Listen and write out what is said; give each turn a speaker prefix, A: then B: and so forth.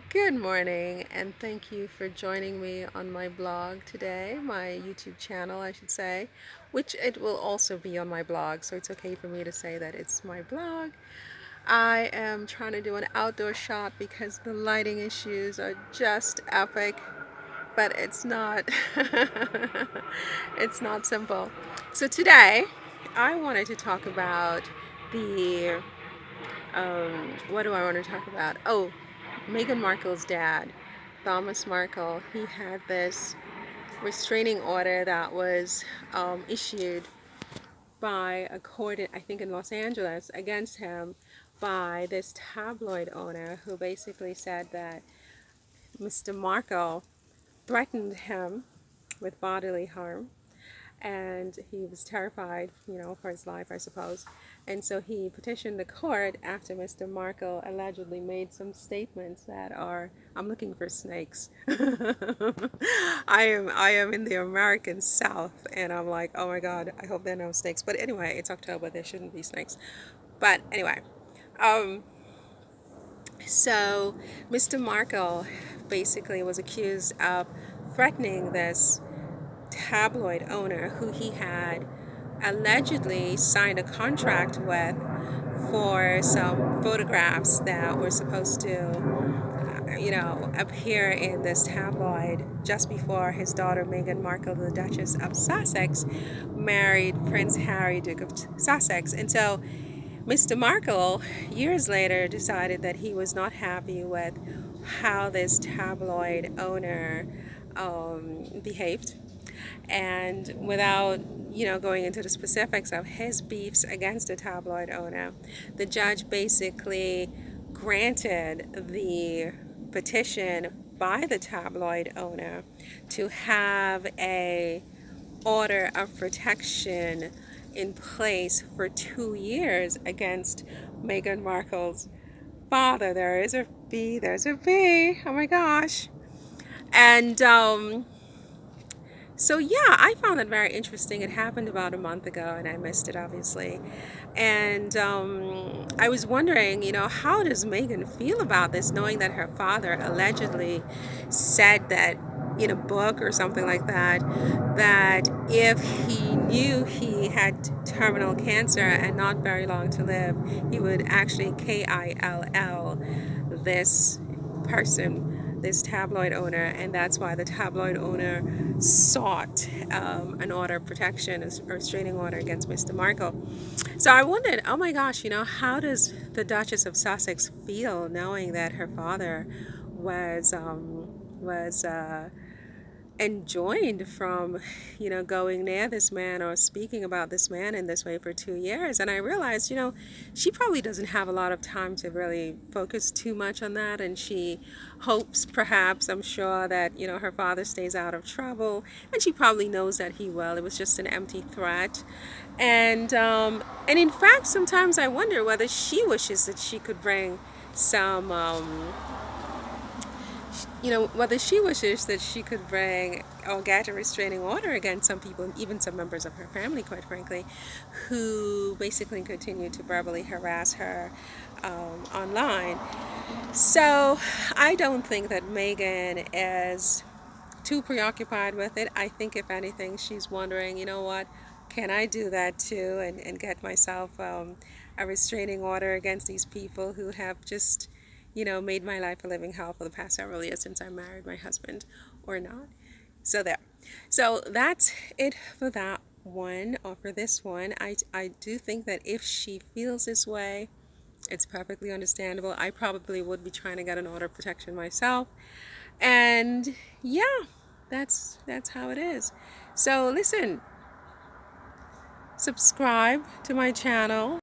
A: Good morning, and thank you for joining me on my blog today, my YouTube channel, I should say, which it will also be on my blog, so it's okay for me to say that it's my blog. I am trying to do an outdoor shot because the lighting issues are just epic, but it's not it's not simple. So today, I wanted to talk about the what do I want to talk about? Oh, Meghan Markle's dad, Thomas Markle, he had this restraining order that was issued by a court, I think in Los Angeles, against him by this tabloid owner who basically said that Mr. Markle threatened him with bodily harm, and he was terrified, for his life, I suppose. And so he petitioned the court after Mr. Markle allegedly made some statements that are, I'm looking for snakes. I am in the American South, and I'm like, oh my God, I hope there are no snakes. But anyway, it's October, there shouldn't be snakes. But anyway, um, so Mr. Markle basically was accused of threatening this tabloid owner who he had allegedly signed a contract with for some photographs that were supposed to, appear in this tabloid just before his daughter Meghan Markle, the Duchess of Sussex, married Prince Harry, Duke of Sussex. And so Mr. Markle, years later, decided that he was not happy with how this tabloid owner behaved, and without going into the specifics of his beefs against the tabloid owner, the judge basically granted the petition by the tabloid owner to have a order of protection in place for 2 years against Meghan Markle's father. There is a B, there's a B. Oh my gosh. And so yeah, I found it very interesting. It happened about a month ago, and I missed it obviously. And I was wondering, how does Megan feel about this, knowing that her father allegedly said that in a book or something like that, that if he knew he had terminal cancer and not very long to live, he would actually KILL this person, this tabloid owner, and that's why the tabloid owner sought an order of protection, a restraining order against Mr. Markle. So I wondered, oh my gosh, how does the Duchess of Sussex feel knowing that her father was enjoined from, going near this man or speaking about this man in this way for 2 years. And I realized, she probably doesn't have a lot of time to really focus too much on that. And she hopes, perhaps, I'm sure, that, her father stays out of trouble. And she probably knows that he will. It was just an empty threat. And in fact, sometimes I wonder whether she wishes that she could bring some whether she wishes that she could bring or get a restraining order against some people, even some members of her family, quite frankly, who basically continue to verbally harass her online. So I don't think that Megan is too preoccupied with it. I think, if anything, she's wondering, what, can I do that too, and get myself a restraining order against these people who have just, made my life a living hell for the past several years since I married my husband, or not. So there. So that's it for that one, or for this one. I do think that if she feels this way, it's perfectly understandable. I probably would be trying to get an order of protection myself. And yeah, that's how it is. So listen, subscribe to my channel.